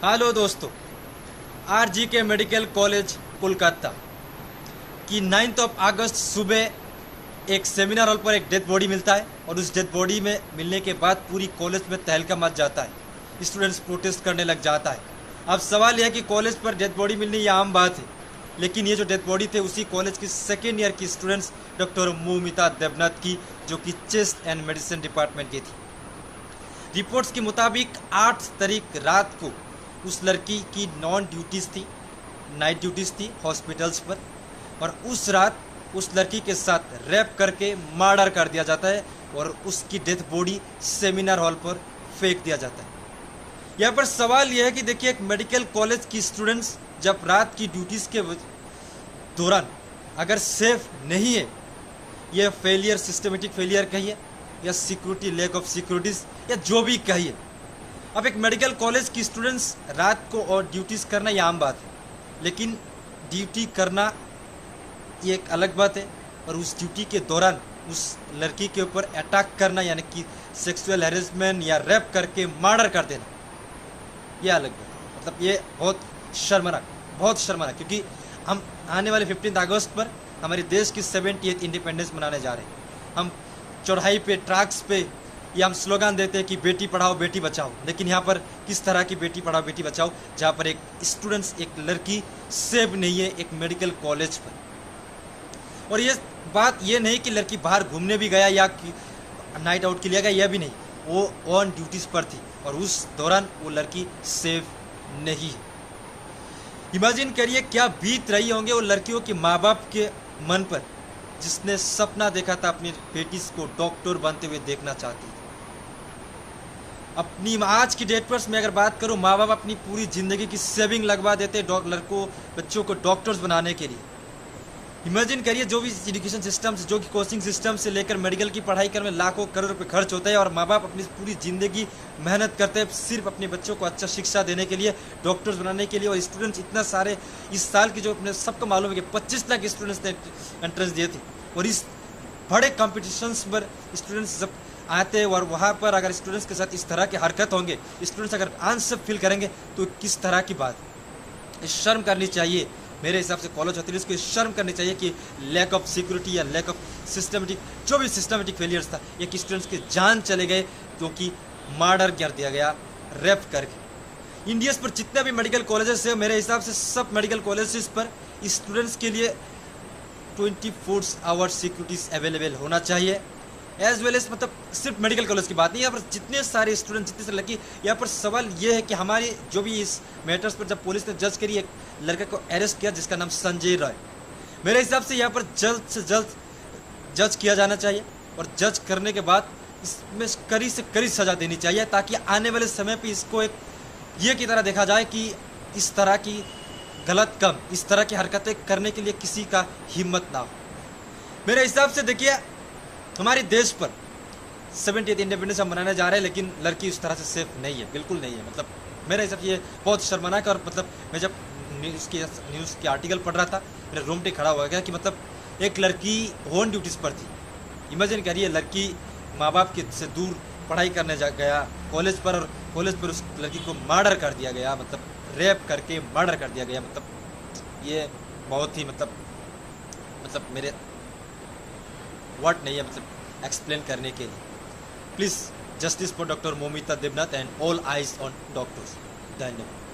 Hello दोस्तों, RG के medical college Kolkata की 9 अगस्त सुबह एक सेमिनार हॉल पर एक डेड बॉडी मिलता है और उस डेड बॉडी में मिलने के बाद पूरी कॉलेज में तहलका मच जाता है। स्टूडेंट्स प्रोटेस्ट करने लग जाता है। अब सवाल यह है कि कॉलेज पर डेड बॉडी मिलनी ये आम बात है, लेकिन ये जो डेड बॉडी थे उसी कॉलेज की सेकेंड ईयर की स्टूडेंट्स डॉक्टर मोमिता देवनाथ की, जो कि चेस्ट एंड मेडिसिन डिपार्टमेंट की थी। रिपोर्ट्स के मुताबिक 8 तारीख रात को उस लड़की की नॉन ड्यूटीज़ थी, नाइट ड्यूटीज़ थी हॉस्पिटल्स पर, और उस रात उस लड़की के साथ रेप करके मर्डर कर दिया जाता है और उसकी डेथ बॉडी सेमिनार हॉल पर फेंक दिया जाता है। यहाँ पर सवाल यह है कि देखिए, एक मेडिकल कॉलेज की स्टूडेंट्स जब रात की ड्यूटीज़ के दौरान अगर सेफ नहीं है, यह फेलियर, सिस्टमेटिक फेलियर कहिए या सिक्योरिटी, लैक ऑफ सिक्योरिटीज़ या जो भी कहिए। अब एक मेडिकल कॉलेज की स्टूडेंट्स रात को और ड्यूटीज़ करना ये आम बात है, लेकिन ड्यूटी करना ये एक अलग बात है, और उस ड्यूटी के दौरान उस लड़की के ऊपर अटैक करना, यानी कि सेक्सुअल हैरेसमेंट या रेप करके मर्डर कर देना, ये अलग बात है। मतलब ये बहुत शर्मनाक, क्योंकि हम आने वाले 15 अगस्त पर हमारे देश की 70th इंडिपेंडेंस मनाने जा रहे हैं। हम चौराहे पे, ट्रैक्स पे ये हम स्लोगन देते हैं कि बेटी पढ़ाओ बेटी बचाओ, लेकिन यहाँ पर किस तरह की बेटी पढ़ाओ बेटी बचाओ, जहाँ पर एक स्टूडेंट्स, एक लड़की सेफ नहीं है एक मेडिकल कॉलेज पर। और ये बात ये नहीं कि लड़की बाहर घूमने भी गया या कि नाइट आउट के लिए गया, यह भी नहीं, वो ऑन ड्यूटीज़ पर थी और उस दौरान वो लड़की सेफ नहीं है। इमेजिन करिए क्या बीत रही होंगे वो लड़कियों के माँ बाप के मन पर, जिसने सपना देखा था अपनी बेटी को डॉक्टर बनते हुए देखना चाहती थी। अपनी आज की डेट पर मैं अगर बात करूं, माँ बाप अपनी पूरी ज़िंदगी की सेविंग लगवा देते लड़कों बच्चों को डॉक्टर्स बनाने के लिए। इमेजिन करिए, जो भी एजुकेशन सिस्टम से, जो कि कोचिंग सिस्टम से लेकर मेडिकल की पढ़ाई करने में लाखों करोड़ रुपए खर्च होता है, और माँ बाप अपनी पूरी ज़िंदगी मेहनत करते हैं सिर्फ अपने बच्चों को अच्छा शिक्षा देने के लिए, डॉक्टर्स बनाने के लिए। और स्टूडेंट्स इतना सारे, इस साल की जो अपने सबको मालूम है कि 25 लाख स्टूडेंट्स ने एंट्रेंस दिए थे, और इस बड़े कॉम्पिटिशन्स पर स्टूडेंट्स जब आते हैं और वहाँ पर अगर स्टूडेंट्स के साथ इस तरह की हरकत होंगे, स्टूडेंट्स अगर अनसेफ फील करेंगे, तो किस तरह की बात है। शर्म करनी चाहिए मेरे हिसाब से कॉलेज अथॉरिटीज़ को, शर्म करनी चाहिए कि लैक ऑफ सिक्योरिटी या लैक ऑफ सिस्टमेटिक, जो भी सिस्टमेटिक फेलियर्स था, एक स्टूडेंट्स के जान चले गए क्योंकि मर्डर कर दिया गया रेप करके। इंडिया पर जितने भी मेडिकल कॉलेजेस है, मेरे हिसाब से सब मेडिकल कॉलेजेस पर स्टूडेंट्स के लिए 24 आवर सिक्योरिटीज अवेलेबल होना चाहिए, एज वेल एज, मतलब सिर्फ मेडिकल कॉलेज की बात नहीं, यहाँ पर जितने सारे स्टूडेंट, जितने सारे लड़की। यहाँ पर सवाल ये है कि हमारी जो भी इस मैटर्स पर जब पुलिस ने जज करी, एक लड़के को अरेस्ट किया जिसका नाम संजय रॉय, मेरे हिसाब से यहाँ पर जल्द से जल्द जज किया जाना चाहिए, और जज करने के बाद इसमें कड़ी से कड़ी सज़ा देनी चाहिए, ताकि आने वाले समय पर इसको एक ये की तरह देखा जाए कि इस तरह की गलत काम, इस तरह की हरकतें करने के लिए किसी का हिम्मत ना हो। मेरे हिसाब से देखिए, हमारे देश पर 70th इंडिपेंडेंस हम मनाने जा रहे हैं, लेकिन लड़की उस तरह से सेफ नहीं है, बिल्कुल नहीं है। मतलब मेरे हिसाब से ये बहुत शर्मनाक है। और मतलब मैं जब न्यूज़ के आर्टिकल पढ़ रहा था, मेरा रोंगटे खड़ा हो गया कि मतलब एक लड़की ऑन ड्यूटीज़ पर थी। इमेजिन करिए, लड़की माँ बाप के से दूर पढ़ाई करने जा गया कॉलेज पर, और कॉलेज पर उस लड़की को मर्डर कर दिया गया, मतलब रेप करके मर्डर कर दिया गया। मतलब ये बहुत ही मतलब मेरे वर्ड नहीं है मतलब एक्सप्लेन करने के लिए। Please justice for doctor Moumita Debnath and all eyes on doctors. धन्यवाद।